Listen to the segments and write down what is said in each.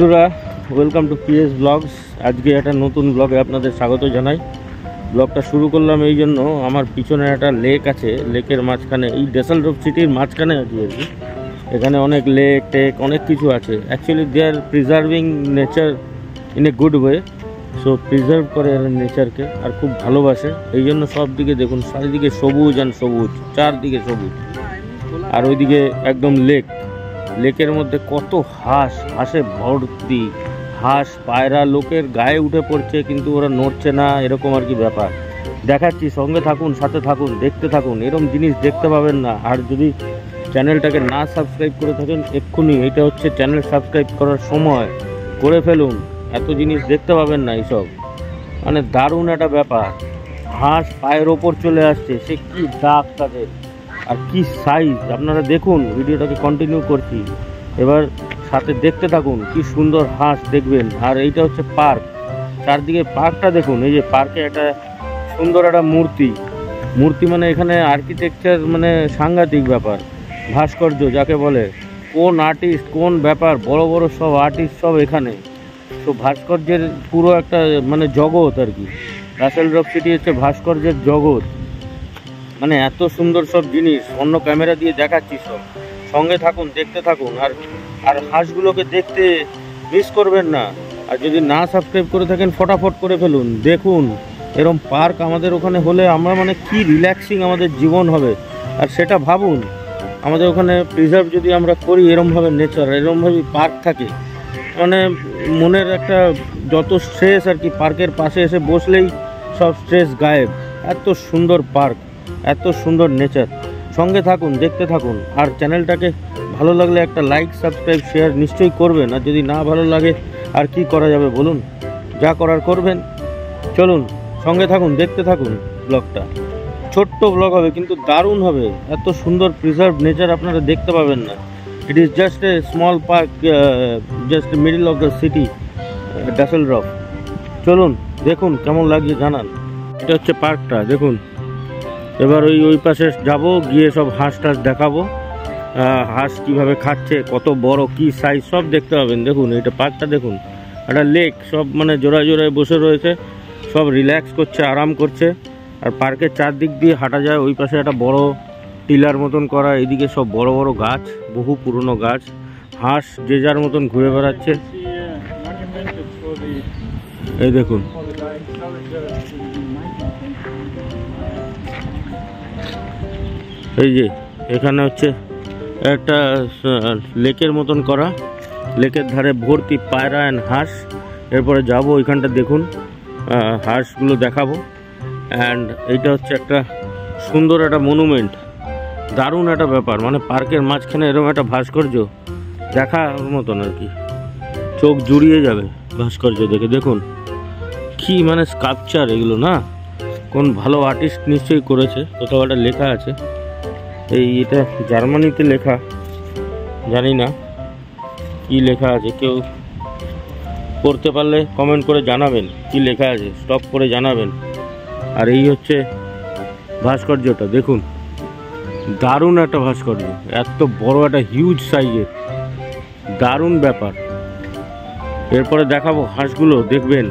বন্ধুরা, welcome to PS blogs. আজকে একটা নতুন ব্লগে আপনাদের স্বাগত জানাই। ব্লগটা শুরু করলাম এই জন্য, আমার পিছনে একটা লেক আছে, লেকের মাঝখানে, এই ড্যাসেলডর্ফ সিটির মাঝখানে আছি আর কি। এখানে অনেক লেক টেক অনেক কিছু আছে। Actually they are preserving nature in a good way. So preserve করে নেচারকে আর খুব ভালোবাসে, এই জন্য সব দিকে দেখুন, চারিদিকে সবুজ অ্যান্ড সবুজ, চারদিকে সবুজ। আর ওইদিকে একদম লেকের মধ্যে কত হাঁসে ভর্তি, হাঁস পায়রা লোকের গায়ে উঠে পড়ছে, কিন্তু ওরা নড়ছে না, এরকম আর কি ব্যাপার। দেখাচ্ছি, সঙ্গে থাকুন, সাথে থাকুন, দেখতে থাকুন। এরকম জিনিস দেখতে পাবেন না। আর যদি চ্যানেলটাকে না সাবস্ক্রাইব করে থাকেন, এক্ষুনি এটা হচ্ছে চ্যানেল সাবস্ক্রাইব করার সময়, করে ফেলুন। এত জিনিস দেখতে পাবেন না এইসব, মানে দারুণ একটা ব্যাপার। হাঁস পায়ের ওপর চলে আসছে, সে কি ডাক তাদের, আর কি সাইজ আপনারা দেখুন। ভিডিওটাকে কন্টিনিউ করছি, এবার সাথে দেখতে থাকুন। কি সুন্দর হাঁস দেখবেন। আর এইটা হচ্ছে পার্ক, চারদিকে পার্কটা দেখুন। এই যে পার্কে একটা সুন্দর একটা মূর্তি মানে এখানে আর্কিটেকচার মানে সাংঘাতিক ব্যাপার, ভাস্কর্য যাকে বলে। কোন আর্টিস্ট, কোন ব্যাপার, বড় বড় সব আর্টিস্ট সব এখানে। তো ভাস্কর্যের পুরো একটা মানে জগৎ আর কি। ড্যাসেলডর্ফ সিটি হচ্ছে ভাস্কর্যের জগৎ, মানে এত সুন্দর সব জিনিস। অন্য ক্যামেরা দিয়ে দেখাচ্ছি সব, সঙ্গে থাকুন, দেখতে থাকুন। আর হাঁসগুলোকে দেখতে মিস করবেন না। আর যদি না সাবস্ক্রাইব করে থাকেন, ফটাফট করে ফেলুন। দেখুন, এরকম পার্ক আমাদের ওখানে হলে আমরা মানে কি রিল্যাক্সিং আমাদের জীবন হবে। আর সেটা ভাবুন, আমাদের ওখানে প্রিজার্ভ যদি আমরা করি এরমভাবে নেচার, এরমভাবে পার্ক থাকে, মানে মনের একটা যত স্ট্রেস আর কি, পার্কের পাশে এসে বসলেই সব স্ট্রেস গায়েব। এত সুন্দর পার্ক, এত সুন্দর নেচার। সঙ্গে থাকুন, দেখতে থাকুন। আর চ্যানেলটাকে ভালো লাগলে একটা লাইক, সাবস্ক্রাইব, শেয়ার নিশ্চয়ই করবেন। আর যদি না ভালো লাগে আর কি করা যাবে বলুন, যা করার করবেন। চলুন, সঙ্গে থাকুন, দেখতে থাকুন। ব্লগটা ছোট্ট ব্লগ হবে, কিন্তু দারুণ হবে। এত সুন্দর প্রিজার্ভ নেচার আপনারা দেখতে পাবেন না। It is just a small park, just middle of the city Düsseldorf. চলুন, দেখুন কেমন লাগছে জানান। এটা হচ্ছে পার্কটা, দেখুন। এবার ওই পাশে যাব, গিয়ে সব হাঁস টাস দেখাবো। হাঁস কীভাবে খাচ্ছে, কত বড়, কি সাইজ, সব দেখতে পাবেন। দেখুন এটা পার্কটা দেখুন, একটা লেক, সব মানে জোড়ায় জোড়ায় বসে রয়েছে, সব রিল্যাক্স করছে, আরাম করছে। আর পার্কের চারদিক দিয়ে হাঁটা যায়। ওই পাশে একটা বড় টিলার মতন করা, এইদিকে সব বড় বড় গাছ, বহু পুরনো গাছ। হাঁস যে যার মতন ঘুরে বেড়াচ্ছে, এই দেখুন। এই যে এখানে হচ্ছে একটা লেকের মতন করা, লেকের ধারে ভর্তি পায়রা অ্যান্ড হাঁস। এরপরে যাব ওইখানটা, দেখুন হাঁসগুলো দেখাবো। অ্যান্ড এইটা হচ্ছে একটা সুন্দর একটা মনুমেন্ট, দারুণ একটা ব্যাপার। মানে পার্কের মাঝখানে এরকম একটা ভাস্কর্য দেখার মতন আর কি, চোখ জুড়িয়ে যাবে ভাস্কর্য দেখে। দেখুন কি মানে স্কাল্পচার এগুলো, না কোন ভালো আর্টিস্ট নিশ্চয়ই করেছে। কোথাও একটা লেখা আছে, এটা জার্মানিতে লেখা, জানি না কি লেখা আছে। কেউ পড়তে পারলে কমেন্ট করে জানাবেন কি লেখা আছে, স্টপ করে জানাবেন। আর এই হচ্ছে ভাস্কর্যটা, দেখুন দারুণ একটা ভাস্কর্য, এত বড় একটা হিউজ সাইজের, দারুণ ব্যাপার। এরপরে দেখাবো হাঁসগুলো, দেখবেন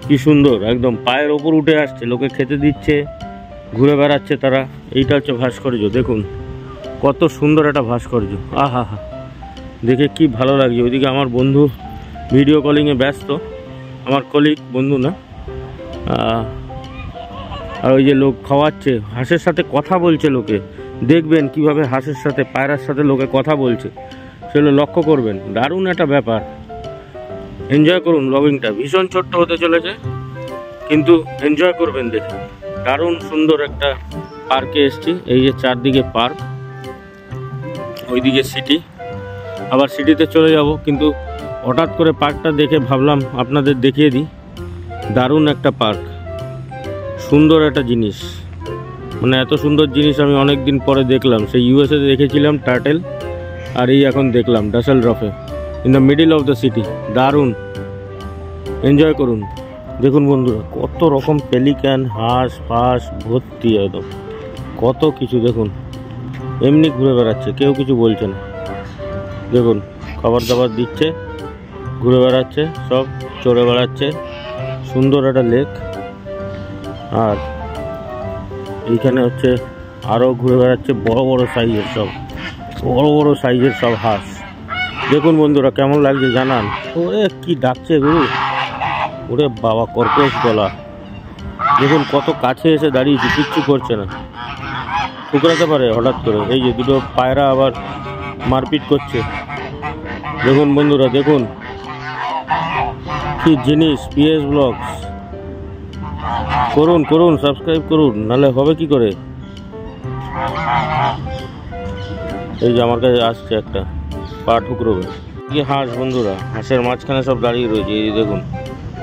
কি সুন্দর, একদম পায়ের ওপর উঠে আসছে, লোকে খেতে দিচ্ছে, ঘুরে বেড়াচ্ছে তারা। এইটা হচ্ছে ভাস্কর্য, দেখুন কত সুন্দর একটা ভাস্কর্য। আহা হা, দেখে কি ভালো লাগছে। ওইদিকে আমার বন্ধু ভিডিও কলিংয়ে ব্যস্ত, আমার কলিগ, বন্ধু না। আর ওই যে লোক খাওয়াচ্ছে, হাঁসের সাথে কথা বলছে লোকে। দেখবেন কিভাবে হাঁসের সাথে, পায়রার সাথে লোকে কথা বলছে, সেগুলো লক্ষ্য করবেন। দারুণ একটা ব্যাপার, এনজয় করুন। ব্লগিংটা ভীষণ ছোট্ট হতে চলেছে, কিন্তু এনজয় করবেন দেখে। দারুণ সুন্দর একটা পার্কে এসছি। এই যে চারদিকে পার্ক, ওইদিকে সিটি, আবার সিটিতে চলে যাব। কিন্তু হঠাৎ করে পার্কটা দেখে ভাবলাম আপনাদের দেখিয়ে দিই। দারুণ একটা পার্ক, সুন্দর একটা জিনিস, মানে এত সুন্দর জিনিস আমি অনেক দিন পরে দেখলাম। সেই ইউএসএতে দেখেছিলাম টার্টেল, আর এই এখন দেখলাম ড্যাসেলডর্ফে, in the middle of the city. দারুণ, এনজয় করুন। দেখুন বন্ধুরা, কত রকম পেলিক্যান, হাঁস ফাঁস ভর্তি, একদম কত কিছু। দেখুন এমনি ঘুরে বেড়াচ্ছে, কেউ কিছু বলছে না। দেখুন খাবার দাবার দিচ্ছে, ঘুরে বেড়াচ্ছে, সব চড়ে বেড়াচ্ছে। সুন্দর একটা লেক। আর এইখানে হচ্ছে আরও ঘুরে বেড়াচ্ছে বড় বড় সাইজের সব হাঁস। দেখুন বন্ধুরা, কেমন লাগছে জানান। ওরে কি ডাকছে গুরু, ওরে বাবা, কর্কশ গলা। দেখুন কত কাছে এসে দাঁড়িয়েছি, কিচ্ছু করছে না, ঠুকরাতে পারে হঠাৎ করে। এই যে দুটো পায়রা আবার মারপিট করছে। দেখুন বন্ধুরা, দেখুন কি জিনিস। পিএস ব্লগস করুন সাবস্ক্রাইব করুন, নাহলে হবে কি করে। এই যে আমার কাছে আসছে একটা, পা ঠুকরোবে। কি হাঁস বন্ধুরা, হাঁসের মাঝখানে সব দাঁড়িয়ে রয়েছে। এই দেখুন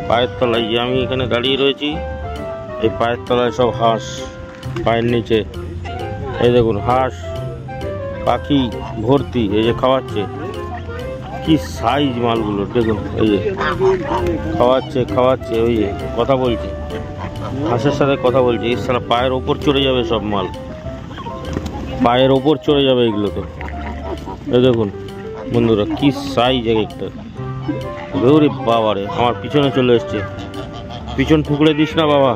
পায়ের তলায়, যে আমি এখানে দাঁড়িয়ে রয়েছি, এই পায়ের তলায় সব হাঁস, পায়ের নিচে। এই দেখুন হাঁস পাখি ভর্তি, এই যে খাওয়াচ্ছে। কি সাইজ মালগুলো দেখুন, এই যে খাওয়াচ্ছে, ওই যে কথা বলছে, হাঁসের সাথে কথা বলছে। এই সারা পায়ের ওপর চড়ে যাবে সব মাল, পায়ের ওপর চড়ে যাবে এগুলো তো। এই দেখুন বন্ধুরা কি সাইজ এক একটা। ওরে বাবারে, আমার পিছনে চলে এসছে। পিছন ঠুকরে দিস না বাবা,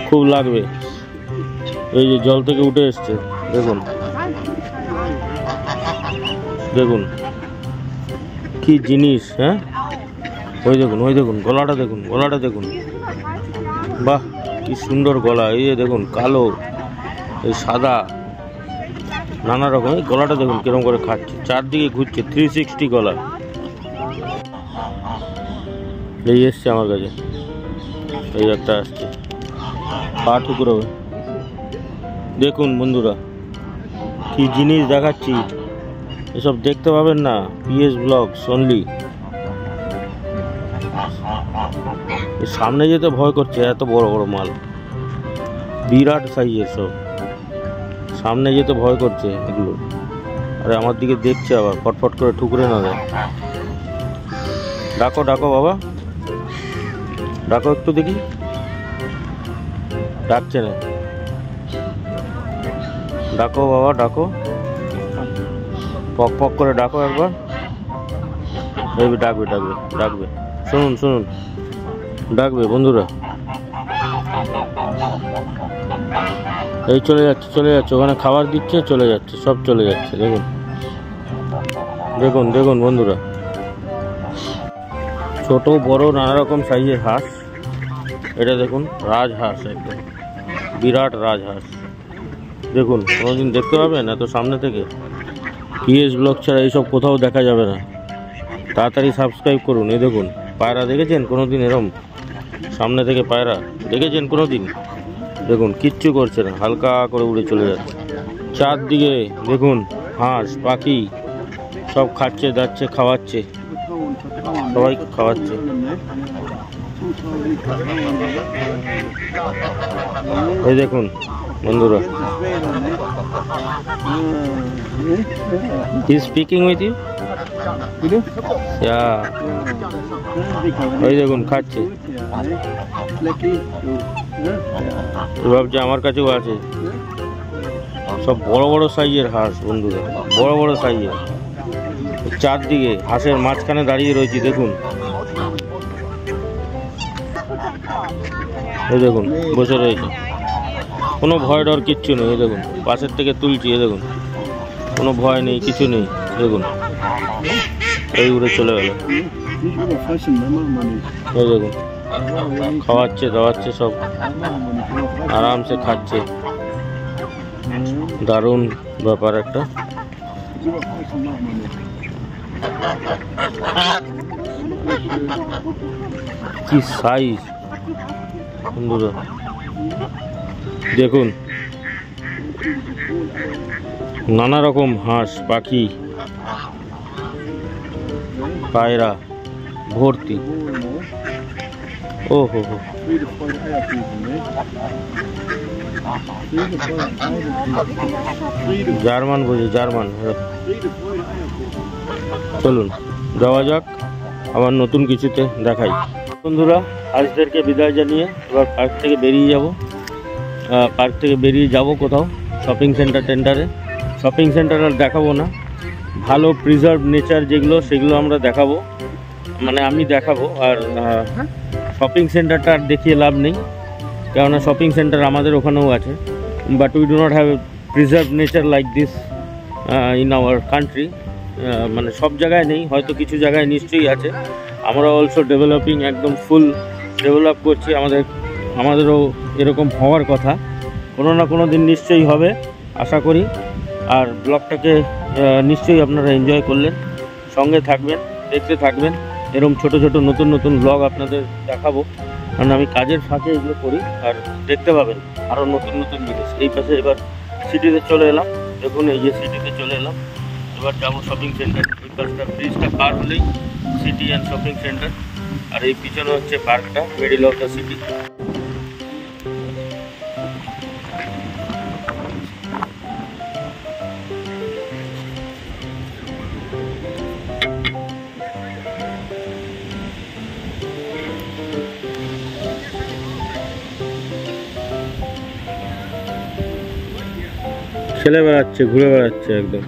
খুব লাগবে। এই যে জল থেকে উঠে এসছে, দেখুন কি জিনিস। হ্যাঁ, ওই দেখুন গলাটা দেখুন, বাহ কি সুন্দর গলা। এই যে দেখুন কালো, এই সাদা, নানা রকম। এই গলাটা দেখুন কিরকম করে খাচ্ছে, চারদিকে ঘুরছে, 360 গলা। এই এসছে আমার কাছে, এই একটা আসছে, পা ঠুকরো। দেখুন বন্ধুরা কি জিনিস দেখাচ্ছি, এসব দেখতে পাবেন না পিএস ব্লগস অনলি। সামনে যেতে ভয় করছে, এত বড় বড় মাল, বিরাট সাইজের সব। সামনে যেতে ভয় করছে এগুলো। আরে আমার দিকে দেখছে আবার, ফটফট করে ঠুকরে না দেয়। ডাকো বাবা, ডাকো একটু দেখি। ডাকছে না, ডাকো বাবা, ডাকো, পক করে ডাকো একবার। ডাকবে, শুনুন, ডাকবে বন্ধুরা। এই চলে যাচ্ছে, ওখানে খাবার দিচ্ছে, চলে যাচ্ছে, সব চলে যাচ্ছে। দেখুন বন্ধুরা, ছোট বড় নানা রকম সাইজের হাঁস। এটা দেখুন রাজহাঁস, একদম বিরাট রাজহাঁস। দেখুন কোনোদিন দেখতে পাবেন এত সামনে থেকে। পিএস ব্লগ ছাড়া এইসব কোথাও দেখা যাবে না। তাড়াতাড়ি সাবস্ক্রাইব করুন। এই দেখুন পায়রা দেখেছেন কোনোদিন এরম সামনে থেকে? পায়রা দেখেছেন কোনোদিন? দেখুন কিচ্ছু করছে না, হালকা করে উড়ে চলে যাচ্ছে। চারদিকে দেখুন হাঁস পাখি সব খাচ্ছে যাচ্ছে, খাওয়াচ্ছে, সবাই খাওয়াচ্ছে। এই দেখুন বন্ধুরা, he is speaking with you? Yeah. এই দেখুন খাচ্ছে, ভাবছে আমার কাছেও আছে। সব বড় বড় সাইজের হাঁস বন্ধুরা, বড় বড় সাইজের। চারদিকে হাঁসের মাঝখানে দাঁড়িয়ে রয়েছি, দেখুন। এই দেখুন বসে রয়েছে, কোনো ভয় ডর কিচ্ছু নেই। এই দেখুন পাশের থেকে তুলছি, এই দেখুন কোনো ভয় নেই, কিছু নেই। দেখুন এই উড়ে চলে গেল। এই দেখুন খাওয়াচ্ছে দাওয়াচ্ছে, সব আরামসে খাচ্ছে। দারুণ ব্যাপার একটা। কি সাইজ বন্ধুরা, দেখুন নানা রকম হাঁস পাখি পায়রা ভর্তি। ও হো হো, জার্মান বুঝি, জার্মান। চলুন যাওয়া যাক, আবার নতুন কিছুতে দেখাই। বন্ধুরা আজদেরকে বিদায় জানিয়ে এবার পার্ক থেকে বেরিয়ে যাব কোথাও শপিং সেন্টারে। শপিং সেন্টার আর দেখাবো না, ভালো প্রিজার্ভ নেচার যেগুলো সেগুলো আমরা দেখাবো। মানে আমি দেখাবো। আর শপিং সেন্টারটা আর দেখিয়ে লাভ নেই, কেননা শপিং সেন্টার আমাদের ওখানেও আছে, but we do not have preserve nature like this in our country. মানে সব জায়গায় নেই, হয়তো কিছু জায়গায় নিশ্চয়ই আছে। আমরা অলসো ডেভেলপিং, একদম ফুল ডেভেলপ করছি। আমাদেরও এরকম হওয়ার কথা, কোনো না কোনো দিন নিশ্চয়ই হবে আশা করি। আর ব্লগটাকে নিশ্চয়ই আপনারা এনজয় করলেন, সঙ্গে থাকবেন, দেখতে থাকবেন। এরকম ছোট ছোট নতুন নতুন ব্লগ আপনাদের দেখাবো, কারণ আমি কাজের ফাঁকে এগুলো করি। আর দেখতে পাবেন আরও নতুন নতুন জিনিস। এই পাশে এবার সিটিতে চলে এলাম, দেখুন এই যে সিটিতে চলে এলাম। এবার যাবো শপিং সেন্টার। ওই পাশটা ব্রিজটা পার হলেই সিটি অ্যান্ড শপিং সেন্টার, আর এই পিছনে হচ্ছে পার্কটা, মিডিল অফ দ্য সিটি। খেলে বেড়াচ্ছে, ঘুরে বেড়াচ্ছে একদম।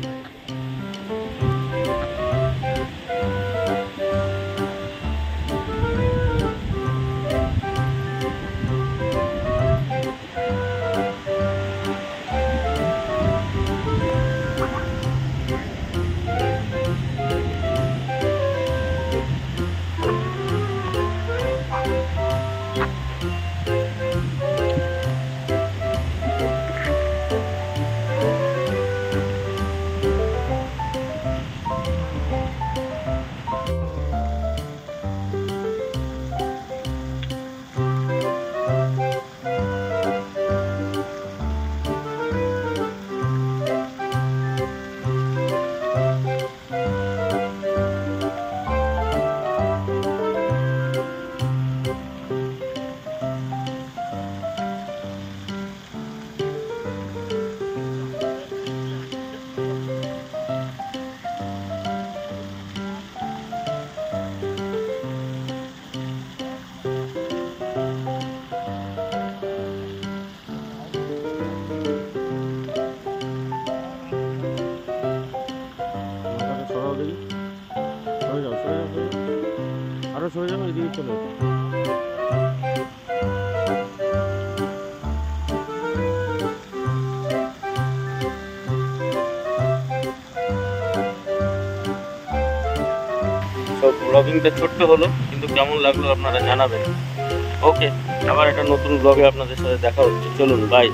আরো সরে যাবো, এদিকে চলে সব। ব্লগিংটা ছোট্ট হলো, কিন্তু কেমন লাগলো আপনারা জানাবেন। ওকে, আবার একটা নতুন ব্লগে আপনাদের সাথে দেখা হচ্ছে। চলুন, বাই।